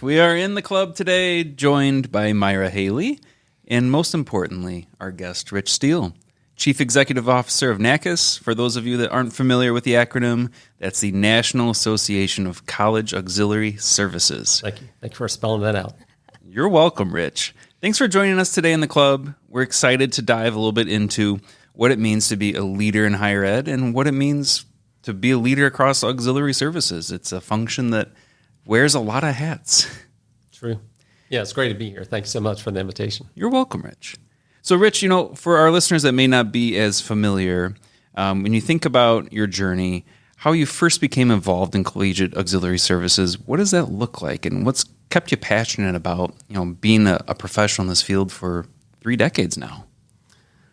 We are in the club today, joined by Myra Haley, and most importantly, our guest, Rich Steele, Chief Executive Officer of NACAS. For those of you that aren't familiar with the acronym, that's the National Association of College Auxiliary Services. Thank you. Thank you for spelling that out. You're welcome, Rich. Thanks for joining us today in the club. We're excited to dive a little bit into what it means to be a leader in higher ed and what it means to be a leader across auxiliary services. It's a function that wears a lot of hats. True. Yeah, it's great to be here. Thank you so much for the invitation. You're welcome, Rich. So, Rich, for our listeners that may not be as familiar, when you think about your journey, how you first became involved in collegiate auxiliary services, what does that look like, and what's kept you passionate about being a professional in this field for 3 decades now?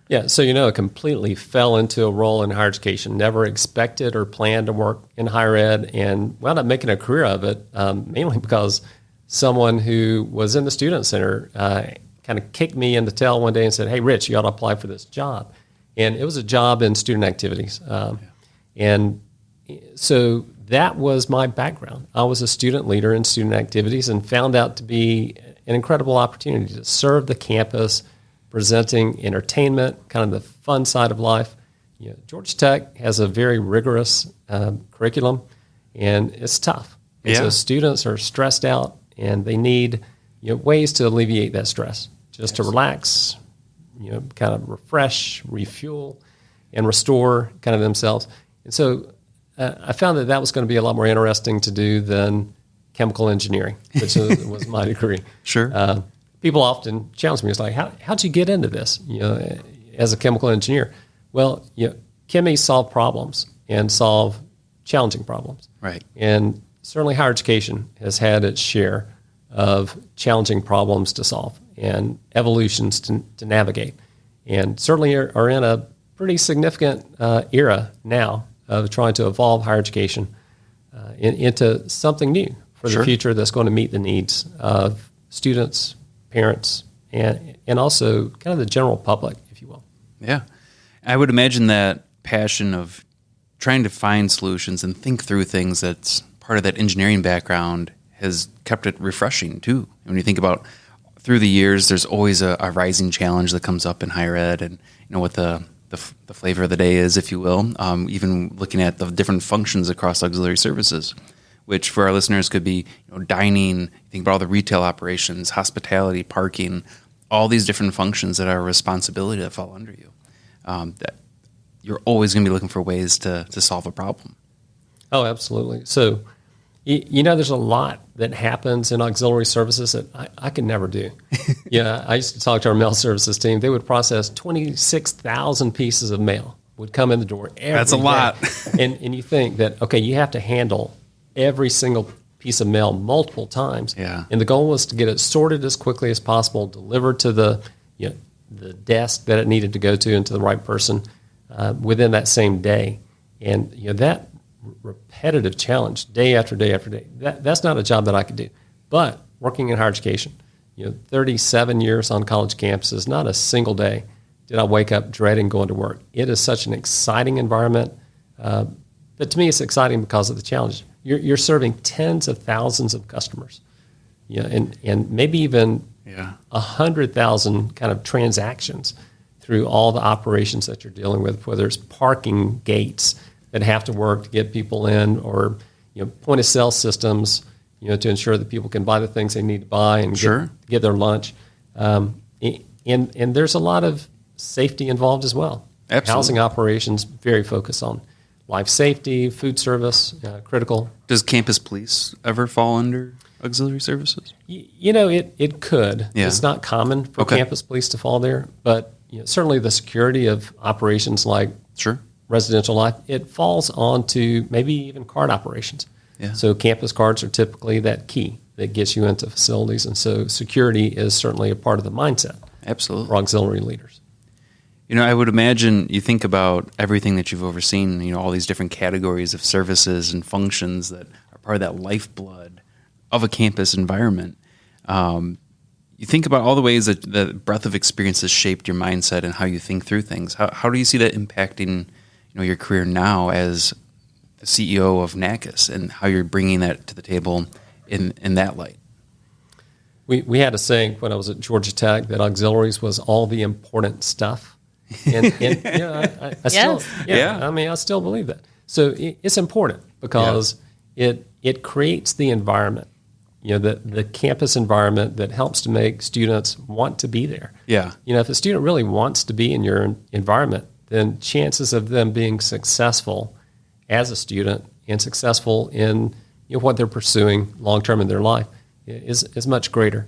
Yeah, so I completely fell into a role in higher education, never expected or planned to work in higher ed, and wound up making a career of it, mainly because someone who was in the student center kind of kicked me in the tail one day and said, "Hey, Rich, you ought to apply for this job." And it was a job in student activities. And so that was my background. I was a student leader in student activities and found out to be an incredible opportunity to serve the campus, presenting entertainment, kind of the fun side of life. Georgia Tech has a very rigorous curriculum, and it's tough. And so students are stressed out, and they need ways to alleviate that stress, just to relax, kind of refresh, refuel, and restore kind of themselves. And so I found that was going to be a lot more interesting to do than chemical engineering, which was my degree. Sure. People often challenge me. It's like, how'd you get into this, as a chemical engineer? Well, chemies solve problems and solve challenging problems. Right. And certainly higher education has had its share of challenging problems to solve and evolutions to navigate. And certainly are in a pretty significant era now of trying to evolve higher education into something new for the future that's going to meet the needs of students, parents, and also kind of the general public, if you will. Yeah. I would imagine that passion of trying to find solutions and think through things that's part of that engineering background has kept it refreshing, too. When you think about through the years, there's always a rising challenge that comes up in higher ed, and what the flavor of the day is, if you will, even looking at the different functions across auxiliary services, which for our listeners could be dining, think about all the retail operations, hospitality, parking, all these different functions that are a responsibility that fall under you. That you're always going to be looking for ways to solve a problem. Oh, absolutely. So, there's a lot that happens in auxiliary services that I could never do. I used to talk to our mail services team. They would process 26,000 pieces of mail would come in the door every That's a day. lot. and you think that, okay, you have to handle every single piece of mail multiple times. Yeah. And the goal was to get it sorted as quickly as possible, delivered to the desk that it needed to go to and to the right person within that same day. And that repetitive challenge day after day after day, that's not a job that I could do. But working in higher education, 37 years on college campuses, not a single day did I wake up dreading going to work. It is such an exciting environment. But to me, it's exciting because of the challenge. You're serving tens of thousands of customers, and maybe even 100,000 kind of transactions through all the operations that you're dealing with, whether it's parking gates that have to work to get people in, or point of sale systems, to ensure that people can buy the things they need to buy and get their lunch. And there's a lot of safety involved as well. Absolutely. Housing operations very focused on life safety, food service, critical. Does campus police ever fall under auxiliary services? It could. Yeah. It's not common for campus police to fall there, but certainly the security of operations like residential life, it falls onto maybe even card operations. Yeah. So campus cards are typically that key that gets you into facilities, and so security is certainly a part of the mindset. Absolutely. For auxiliary leaders. I would imagine you think about everything that you've overseen, all these different categories of services and functions that are part of that lifeblood of a campus environment. You think about all the ways that the breadth of experience has shaped your mindset and how you think through things. How do you see that impacting your career now as the CEO of NACAS, and how you're bringing that to the table in that light? we had a saying when I was at Georgia Tech that auxiliaries was all the important stuff. And I still, I mean, I still believe that. So it's important because it creates the environment, the campus environment that helps to make students want to be there. Yeah. If a student really wants to be in your environment, then chances of them being successful as a student and successful in what they're pursuing long term in their life is much greater.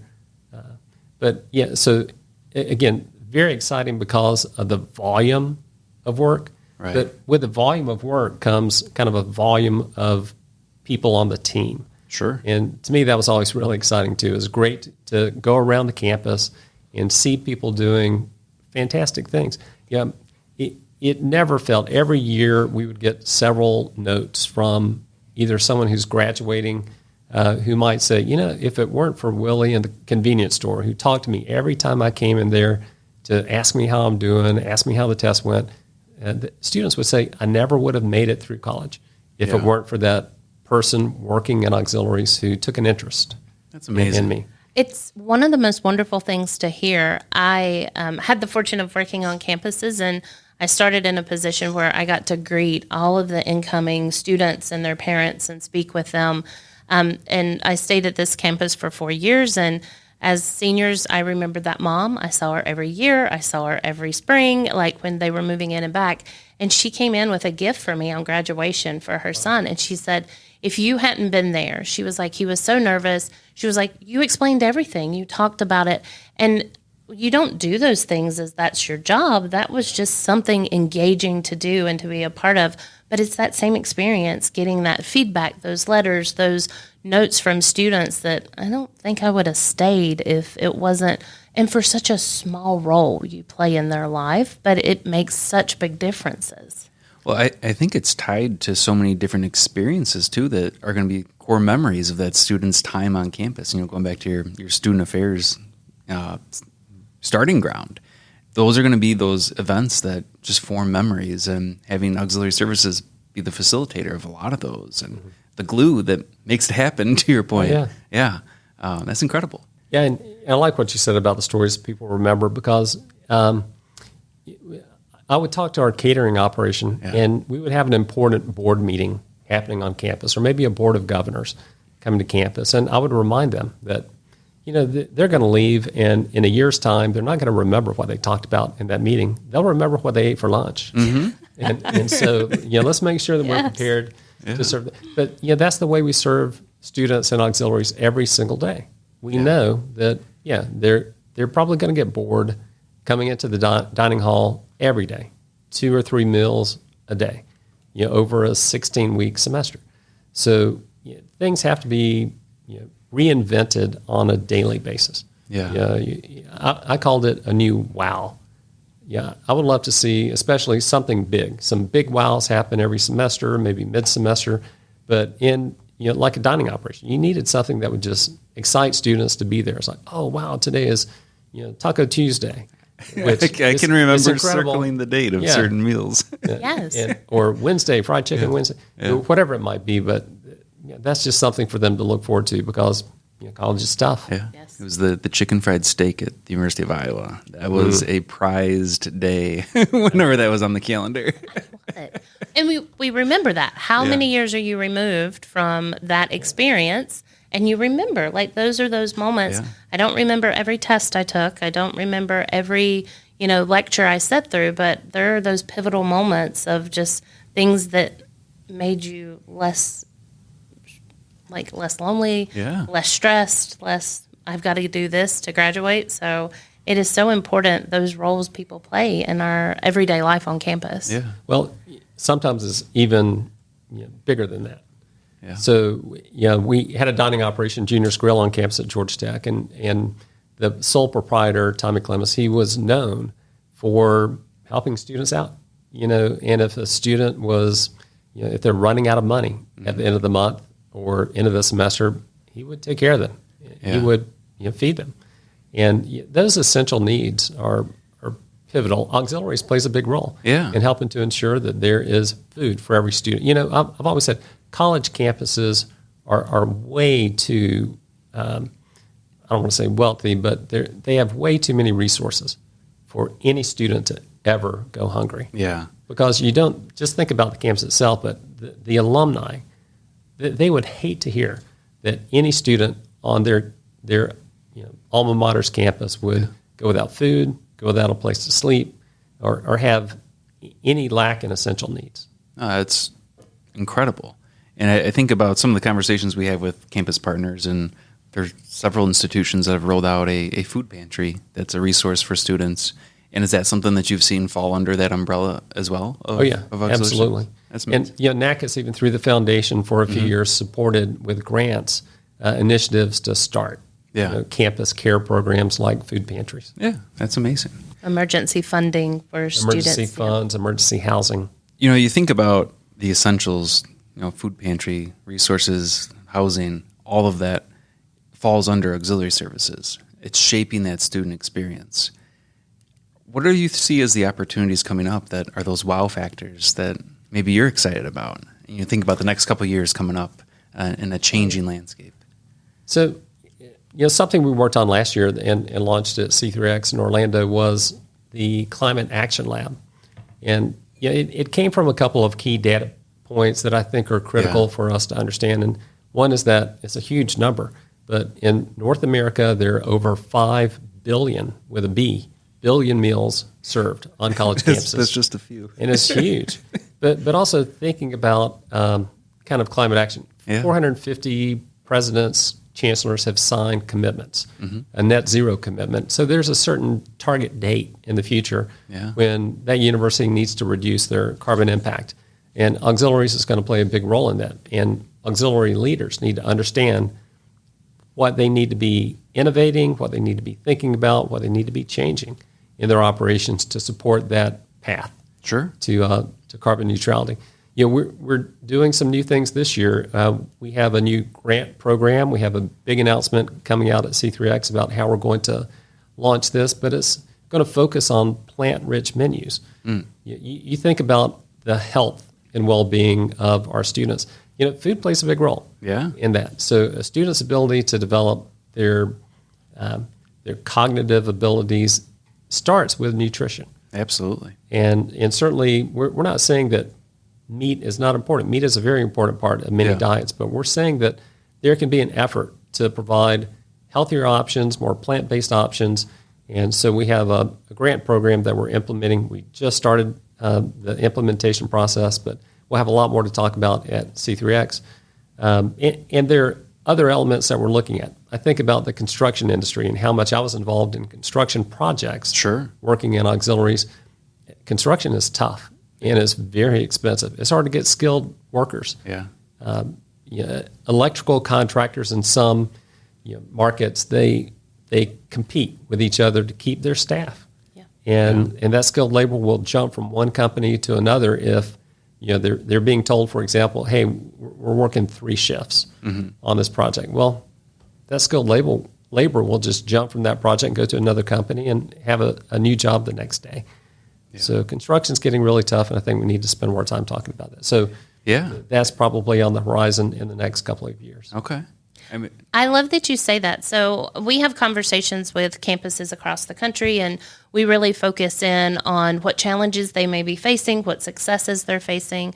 So again, very exciting because of the volume of work. Right. But with the volume of work comes kind of a volume of people on the team. Sure. And to me, that was always really exciting too. It was great to go around the campus and see people doing fantastic things. Yeah, it never felt. Every year we would get several notes from either someone who's graduating who might say, if it weren't for Willie in the convenience store who talked to me every time I came in there to ask me how I'm doing, ask me how the test went, the students would say, I never would have made it through college if it weren't for that person working in auxiliaries who took an interest. That's amazing. In me. It's one of the most wonderful things to hear. I had the fortune of working on campuses, and I started in a position where I got to greet all of the incoming students and their parents and speak with them. And I stayed at this campus for 4 years, and as seniors, I remember that mom. I saw her every year. I saw her every spring, like when they were moving in and back. And she came in with a gift for me on graduation for her son. And she said, if you hadn't been there, she was like, he was so nervous. She was like, you explained everything. You talked about it. And you don't do those things as that's your job. That was just something engaging to do and to be a part of. But it's that same experience, getting that feedback, those letters, those notes from students that I don't think I would have stayed if it wasn't, and for such a small role you play in their life, but it makes such big differences. Well, I think it's tied to so many different experiences, too, that are going to be core memories of that student's time on campus. Going back to your student affairs starting ground. Those are going to be those events that just form memories, and having auxiliary services be the facilitator of a lot of those and the glue that makes it happen, to your point. Oh, yeah. That's incredible. Yeah, and I like what you said about the stories people remember because I would talk to our catering operation, and we would have an important board meeting happening on campus, or maybe a board of governors coming to campus, and I would remind them that they're going to leave, and in a year's time, they're not going to remember what they talked about in that meeting. They'll remember what they ate for lunch. Mm-hmm. And so, let's make sure that we're prepared to serve them. But, that's the way we serve students and auxiliaries every single day. We know that, they're probably going to get bored coming into the dining hall every day, 2 or 3 meals a day, over a 16-week semester. So things have to be, reinvented on a daily basis. I called it a new wow. I would love to see, especially something big. Some big wows happen every semester, maybe mid-semester, but in like a dining operation, you needed something that would just excite students to be there. It's like, oh wow, today is Taco Tuesday. Which I can remember circling the date of certain meals. Or Wednesday, fried chicken Wednesday, whatever it might be, but that's just something for them to look forward to because college is tough. Yeah. Yes. It was the chicken fried steak at the University of Iowa. That was a prized day whenever that was on the calendar. I love it. And we remember that. How many years are you removed from that experience? And you remember, like, those are those moments. Yeah. I don't remember every test I took. I don't remember every, lecture I sat through, but there are those pivotal moments of just things that made you less lonely, less stressed, less, I've got to do this to graduate. So it is so important, those roles people play in our everyday life on campus. Yeah. Well, sometimes it's even bigger than that. Yeah. So, we had a dining operation, Junior's Grill, on campus at Georgia Tech, and the sole proprietor, Tommy Clemens, he was known for helping students out, and if a student was, if they're running out of money at the end of the month, or end of the semester, he would take care of them. Yeah. He would feed them. And those essential needs are pivotal. Auxiliaries plays a big role in helping to ensure that there is food for every student. I've always said college campuses are way too, I don't want to say wealthy, but they have way too many resources for any student to ever go hungry. Yeah. Because you don't just think about the campus itself, but the alumni, they would hate to hear that any student on their alma mater's campus would go without food, go without a place to sleep, or have any lack in essential needs. It's incredible. And I think about some of the conversations we have with campus partners, and there's several institutions that have rolled out a food pantry that's a resource for students. And is that something that you've seen fall under that umbrella as well? Of absolutely. That's and NACAS, even through the foundation for a few years, supported with grants initiatives to start campus care programs like food pantries. Yeah, that's amazing. Emergency funding for students. Emergency funds, emergency housing. You think about the essentials, food pantry, resources, housing, all of that falls under auxiliary services. It's shaping that student experience. What do you see as the opportunities coming up that are those wow factors that maybe you're excited about? And you think about the next couple of years coming up in a changing landscape. So, something we worked on last year and launched at C3X in Orlando was the Climate Action Lab. And it came from a couple of key data points that I think are critical for us to understand. And one is that it's a huge number, but in North America, there are over 5 billion, with a B, billion meals served on college campuses. That's just a few. And it's huge. But also thinking about kind of climate action. 450 presidents, chancellors have signed commitments, a net zero commitment. So there's a certain target date in the future when that university needs to reduce their carbon impact. And auxiliaries is going to play a big role in that. And auxiliary leaders need to understand what they need to be innovating, what they need to be thinking about, what they need to be changing in their operations to support that path to carbon neutrality. We're doing some new things this year. We have a new grant program. We have a big announcement coming out at C3X about how we're going to launch this, but it's going to focus on plant-rich menus. You think about the health and well-being of our students. Food plays a big role in that. So a student's ability to develop their cognitive abilities starts with nutrition. Absolutely. And certainly we're not saying that meat is not important. Meat is a very important part of many diets, but we're saying that there can be an effort to provide healthier options, more plant-based options. And so we have a grant program that we're implementing. We just started the implementation process, but we'll have a lot more to talk about at C3X. And there are other elements that we're looking at. I think about the construction industry and how much I was involved in construction projects, working in auxiliaries. Construction is tough and it's very expensive. It's hard to get skilled workers. Electrical contractors in some markets, they compete with each other to keep their staff. And that skilled labor will jump from one company to another if they're being told, for example, hey, we're working 3 shifts on this project. Well, that skilled labor will just jump from that project and go to another company and have a new job the next day. So construction's getting really tough, and I think we need to spend more time talking about that. So that's probably on the horizon in the next couple of years. Okay. I love that you say that. So we have conversations with campuses across the country, and we really focus in on what challenges they may be facing, what successes they're facing.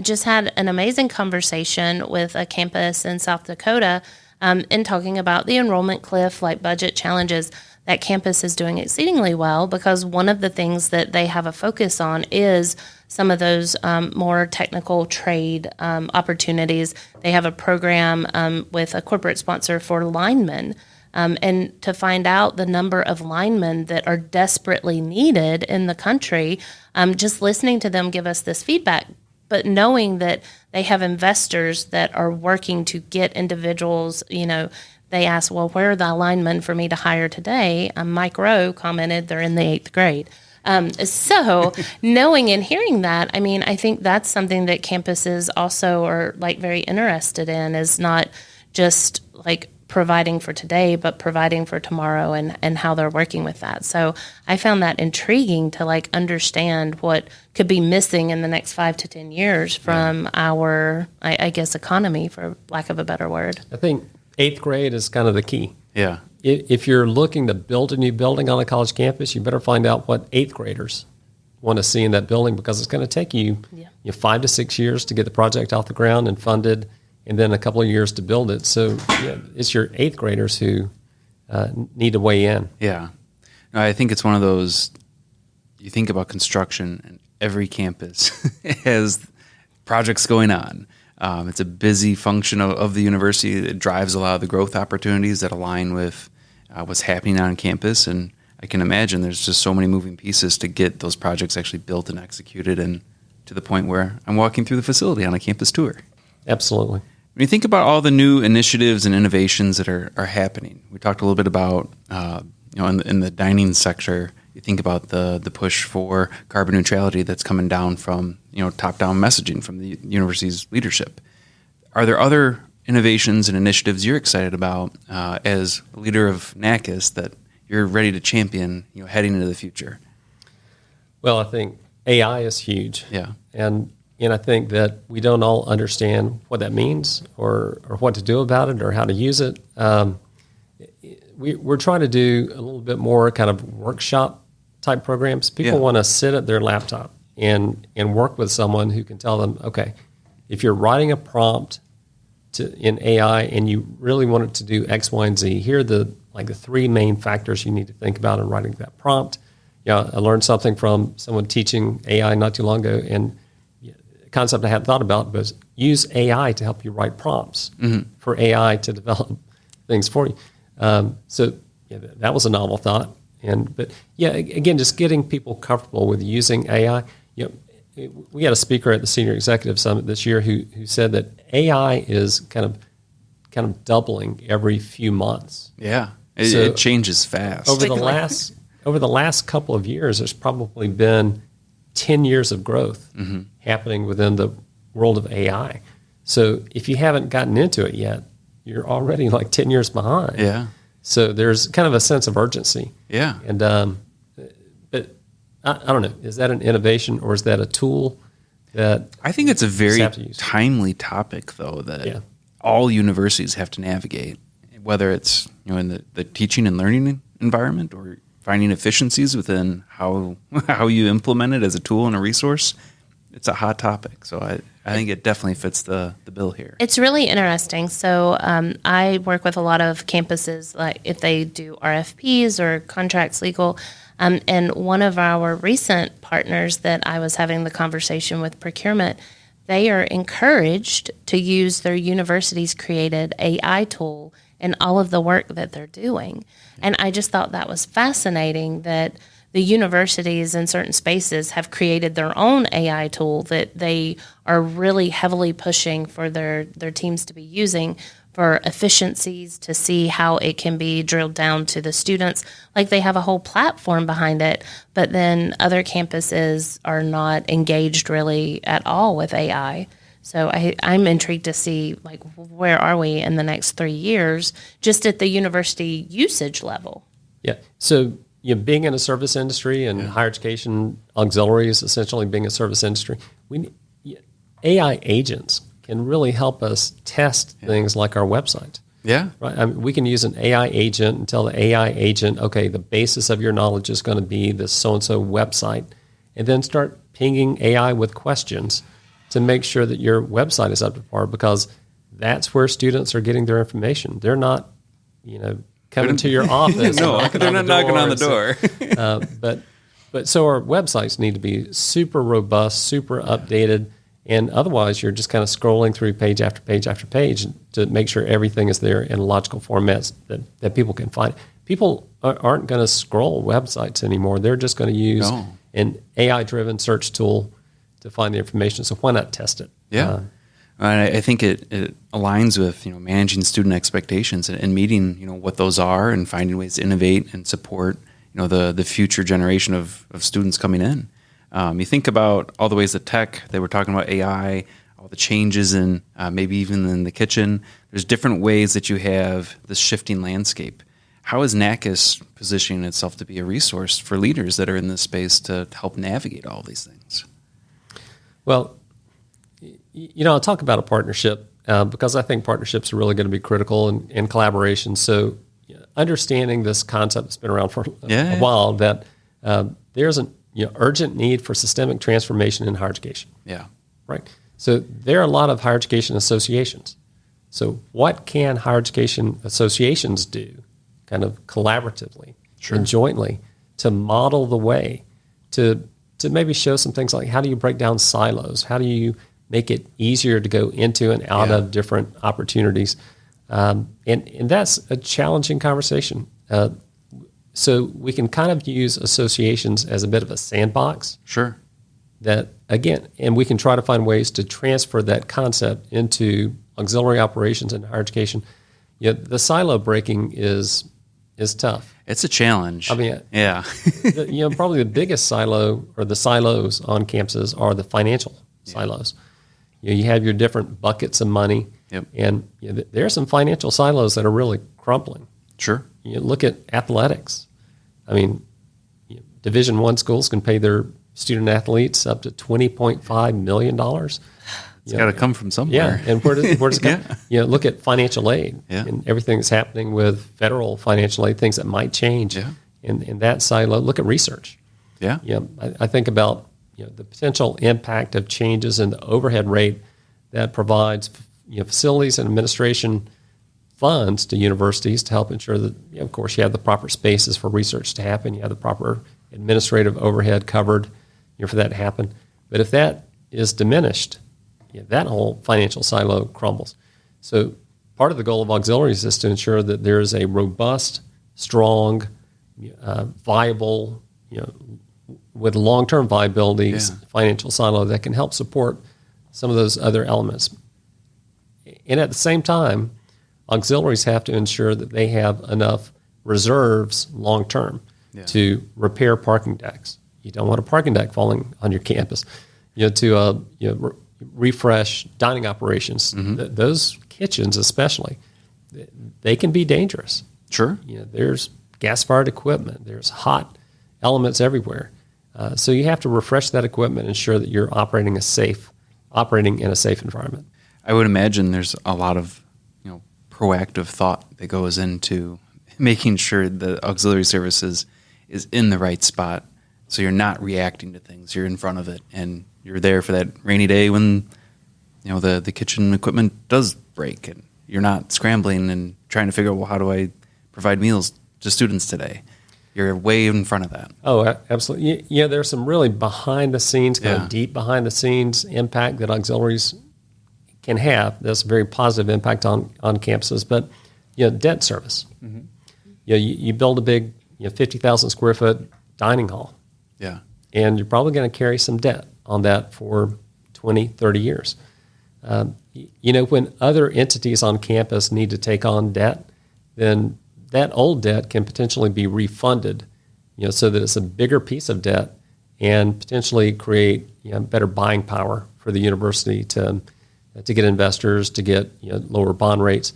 Just had an amazing conversation with a campus in South Dakota in talking about the enrollment cliff, like budget challenges. That campus is doing exceedingly well because one of the things that they have a focus on is some of those more technical trade opportunities. They have a program with a corporate sponsor for linemen, and to find out the number of linemen that are desperately needed in the country, just listening to them give us this feedback, but knowing that they have investors that are working to get individuals, they asked, well, where are the linemen for me to hire today? Mike Rowe commented they're in the 8th grade. So knowing and hearing that, I think that's something that campuses also are very interested in, is not just providing for today, but providing for tomorrow and how they're working with that. So I found that intriguing to understand what could be missing in the next 5 to 10 years from our, I guess, economy, for lack of a better word. I think 8th grade is kind of the key. Yeah. If you're looking to build a new building on a college campus, you better find out what eighth graders want to see in that building, because it's going to take you, 5 to 6 years to get the project off the ground and funded, and then a couple of years to build it. So it's your eighth graders who need to weigh in. Yeah. No, I think it's one of those, you think about construction, and every campus has projects going on. It's a busy function of the university. It drives a lot of the growth opportunities that align with what's happening on campus. And I can imagine there's just so many moving pieces to get those projects actually built and executed, and to the point where I'm walking through the facility on a campus tour. Absolutely. When you think about all the new initiatives and innovations that are happening, we talked a little bit about, in the dining sector, you think about the push for carbon neutrality that's coming down from, top-down messaging from the university's leadership. Are there other innovations and initiatives you're excited about as a leader of NACAS that you're ready to champion, heading into the future? Well, I think AI is huge. Yeah. And I think that we don't all understand what that means or what to do about it or how to use it. We're trying to do a little bit more kind of workshop type programs. People want to sit at their laptop and work with someone who can tell them, okay, if you're writing a prompt in AI and you really want it to do X, Y, and Z, here are the three main factors you need to think about in writing that prompt. I learned something from someone teaching AI not too long ago, and a concept I hadn't thought about was use AI to help you write prompts for AI to develop things for you. That was a novel thought. But again, just getting people comfortable with using AI. We had a speaker at the Senior Executive Summit this year who said that AI is kind of doubling every few months. Yeah, it changes fast. Over the last couple of years, there's probably been 10 years of growth happening within the world of AI. So if you haven't gotten into it yet, you're already 10 years behind. Yeah. So there's kind of a sense of urgency. Yeah. And but I don't know, is that an innovation or is that a tool that I think it's a very have to use? timely topic, though, that all universities have to navigate, whether it's in the teaching and learning environment or finding efficiencies within how you implement it as a tool and a resource. It's a hot topic, so I think it definitely fits the bill here. It's really interesting. So I work with a lot of campuses, like if they do RFPs or contracts legal. And one of our recent partners that I was having the conversation with, procurement, they are encouraged to use their university's created AI tool in all of the work that they're doing. And I just thought that was fascinating that the universities in certain spaces have created their own AI tool that they are really heavily pushing for their teams to be using for efficiencies, to see how it can be drilled down to the students. Like they have a whole platform behind it, but then other campuses are not engaged really at all with AI. So I'm intrigued to see where are we in the next 3 years just at the university usage level. Yeah. So being in a service industry and higher education auxiliaries, essentially being a service industry, AI agents can really help us test things like our website. Yeah. Right. We can use an AI agent and tell the AI agent, okay, the basis of your knowledge is going to be this so-and-so website, and then start pinging AI with questions to make sure that your website is up to par, because that's where students are getting their information. They're not, coming to your office. No, they're not knocking on the door. But so our websites need to be super robust, super updated, and otherwise you're just kind of scrolling through page after page after page to make sure everything is there in logical formats that people can find. People aren't going to scroll websites anymore. They're just going to use an AI-driven search tool to find the information. So why not test it? Yeah. I think it aligns with managing student expectations and meeting what those are and finding ways to innovate and support the future generation of students coming in. You think about all the ways that tech, they were talking about AI, all the changes in maybe even in the kitchen. There's different ways that you have this shifting landscape. How is NACAS positioning itself to be a resource for leaders that are in this space to help navigate all these things? Well, I'll talk about a partnership because I think partnerships are really going to be critical in collaboration. So, understanding this concept that's been around for a while, that there's an urgent need for systemic transformation in higher education. Yeah. Right. So there are a lot of higher education associations. So what can higher education associations do kind of collaboratively and jointly to model the way, to maybe show some things like, how do you break down silos? How do you make it easier to go into and out of different opportunities? And that's a challenging conversation. So we can kind of use associations as a bit of a sandbox. Sure. That, again, and we can try to find ways to transfer that concept into auxiliary operations in higher education. The silo breaking is tough. It's a challenge. I mean, yeah. Probably the biggest silo, or the silos on campuses, are the financial silos. You have your different buckets of money, and there are some financial silos that are really crumbling. Sure. You look at athletics. I mean, Division I schools can pay their student athletes up to $20.5 million. It's got to come from somewhere. Yeah, and where does it come? Look at financial aid and everything that's happening with federal financial aid, things that might change in that silo. Look at research. Yeah. I think about the potential impact of changes in the overhead rate that provides facilities and administration funds to universities to help ensure that, of course, you have the proper spaces for research to happen. You have the proper administrative overhead covered for that to happen. But if that is diminished, that whole financial silo crumbles. So part of the goal of auxiliaries is to ensure that there is a robust, strong, viable, with long-term viability financial silo that can help support some of those other elements. And at the same time, auxiliaries have to ensure that they have enough reserves long-term to repair parking decks. You don't want a parking deck falling on your campus. To refresh dining operations. Those kitchens especially, they can be dangerous. Sure. There's gas-fired equipment. There's hot elements everywhere. So you have to refresh that equipment and ensure that you're operating in a safe environment. I would imagine there's a lot of proactive thought that goes into making sure the auxiliary services is in the right spot, so you're not reacting to things. You're in front of it, and you're there for that rainy day when the kitchen equipment does break, and you're not scrambling and trying to figure out, well, how do I provide meals to students today? You're way in front of that. Oh, absolutely. Yeah, there's some really behind the scenes, kind of deep behind the scenes impact that auxiliaries can have. That's a very positive impact on campuses. But debt service. You build a big 50,000 square foot dining hall. Yeah. And you're probably going to carry some debt on that for 20, 30 years. When other entities on campus need to take on debt, then that old debt can potentially be refunded, so that it's a bigger piece of debt and potentially create better buying power for the university to get investors, to get lower bond rates.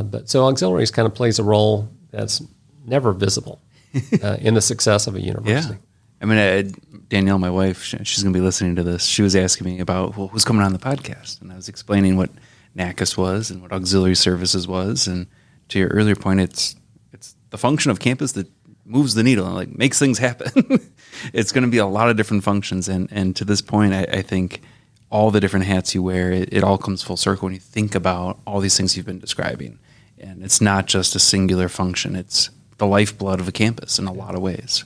But so auxiliaries kind of plays a role that's never visible in the success of a university. Yeah. I mean, Danielle, my wife, she's going to be listening to this. She was asking me about, well, who's coming on the podcast? And I was explaining what NACAS was and what auxiliary services was. And to your earlier point, it's the function of campus that moves the needle and makes things happen. It's going to be a lot of different functions. And to this point, I think all the different hats you wear, it all comes full circle when you think about all these things you've been describing. And it's not just a singular function. It's the lifeblood of a campus in a lot of ways.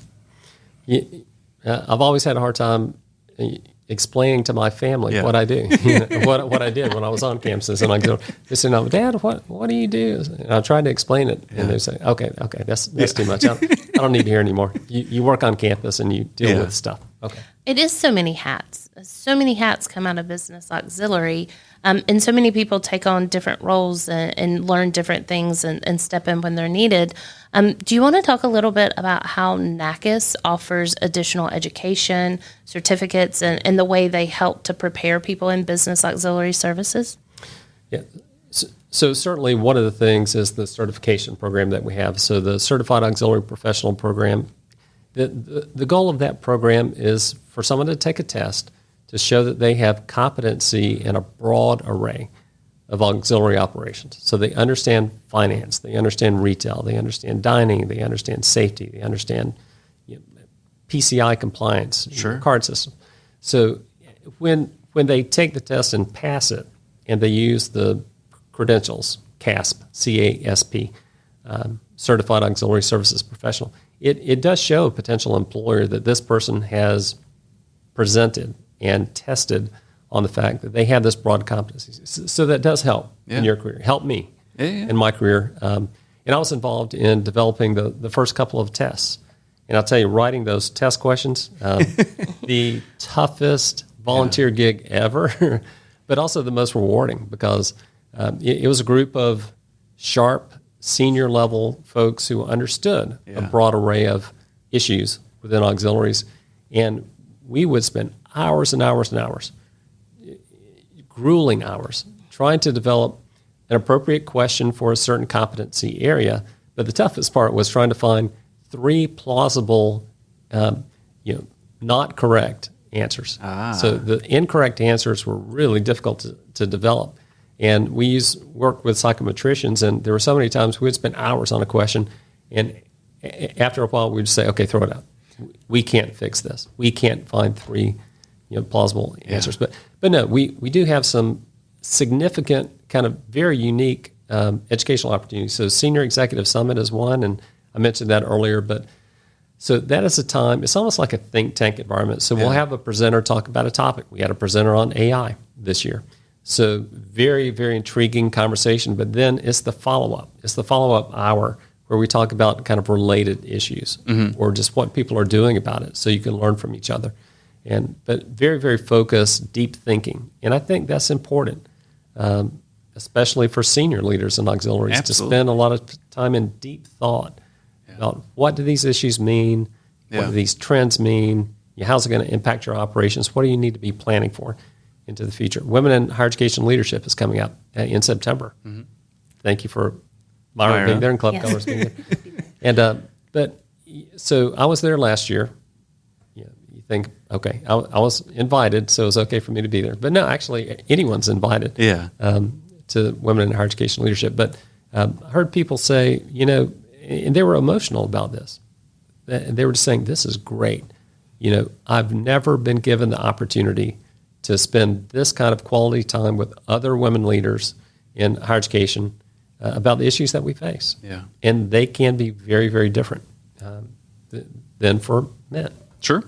I've always had a hard time explaining to my family what I do, what I did when I was on campuses, and I go, they say, "No, Dad, what do you do?" And I tried to explain it, and they say, "Okay, that's too much. I don't need to hear anymore. You work on campus and you deal with stuff." Okay. It is so many hats. So many hats come out of business auxiliary, and so many people take on different roles and learn different things and step in when they're needed. Do you want to talk a little bit about how NACAS offers additional education, certificates, and the way they help to prepare people in business auxiliary services? Yeah. So certainly one of the things is the certification program that we have. So the Certified Auxiliary Professional Program, the goal of that program is for someone to take a test to show that they have competency in a broad array of auxiliary operations. So they understand finance, they understand retail, they understand dining, they understand safety, they understand PCI compliance, card system. So when they take the test and pass it, and they use the credentials, CASP, C-A-S-P, Certified Auxiliary Services Professional, it does show a potential employer that this person has presented and tested on the fact that they have this broad competency. So that does help in your career. Help me in my career. And I was involved in developing the first couple of tests. And I'll tell you, writing those test questions, the toughest volunteer gig ever, but also the most rewarding because it was a group of sharp, senior-level folks who understood a broad array of issues within auxiliaries. And we would spend hours and hours and hours, grueling hours, trying to develop an appropriate question for a certain competency area. But the toughest part was trying to find 3 plausible, not correct answers. So the incorrect answers were really difficult to develop. And we worked with psychometricians, and there were so many times we would spend hours on a question, and after a while we'd say, okay, throw it out. We can't fix this. We can't find 3 plausible answers. But no, we do have some significant, kind of very unique educational opportunities. So Senior Executive Summit is one, and I mentioned that earlier, but so that is a time, it's almost like a think tank environment. So we'll have a presenter talk about a topic. We had a presenter on AI this year. So very, very intriguing conversation, but then it's the follow-up. It's the follow-up hour where we talk about kind of related issues or just what people are doing about it so you can learn from each other. But very, very focused, deep thinking. And I think that's important, especially for senior leaders and auxiliaries, to spend a lot of time in deep thought about what do these issues mean, what do these trends mean, how's it going to impact your operations, what do you need to be planning for into the future. Women in Higher Education Leadership is coming up in September. Thank you for Myra being there and Club Colors being there. And so I was there last year. You think, okay, I was invited, so it was okay for me to be there. But no, actually, anyone's invited to Women in Higher Education Leadership. But I heard people say, and they were emotional about this. They were just saying, this is great. I've never been given the opportunity to spend this kind of quality time with other women leaders in higher education about the issues that we face. And they can be very, very different than for men. Sure.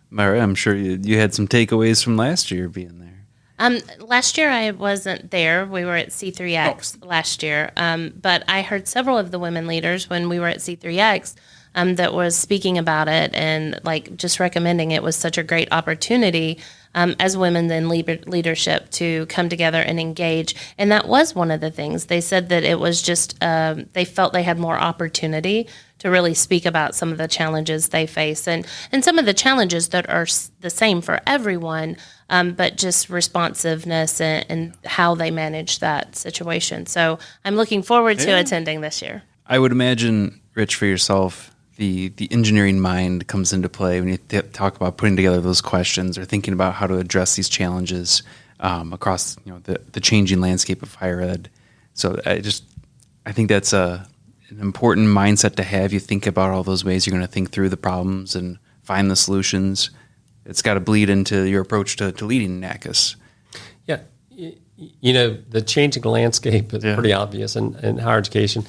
Myra, I'm sure you had some takeaways from last year being there. Last year I wasn't there. We were at C3X last year. But I heard several of the women leaders when we were at C3X that was speaking about it and just recommending it was such a great opportunity as women in leadership to come together and engage. And that was one of the things. They said that it was just, they felt they had more opportunity to really speak about some of the challenges they face and some of the challenges that are the same for everyone, but just responsiveness and how they manage that situation. So I'm looking forward to attending this year. I would imagine, Rich, for yourself, the engineering mind comes into play when you talk about putting together those questions or thinking about how to address these challenges across the changing landscape of higher ed. So I think that's an important mindset to have. You think about all those ways you're going to think through the problems and find the solutions. It's got to bleed into your approach to leading NACAS. Yeah. The changing landscape is pretty obvious in higher education.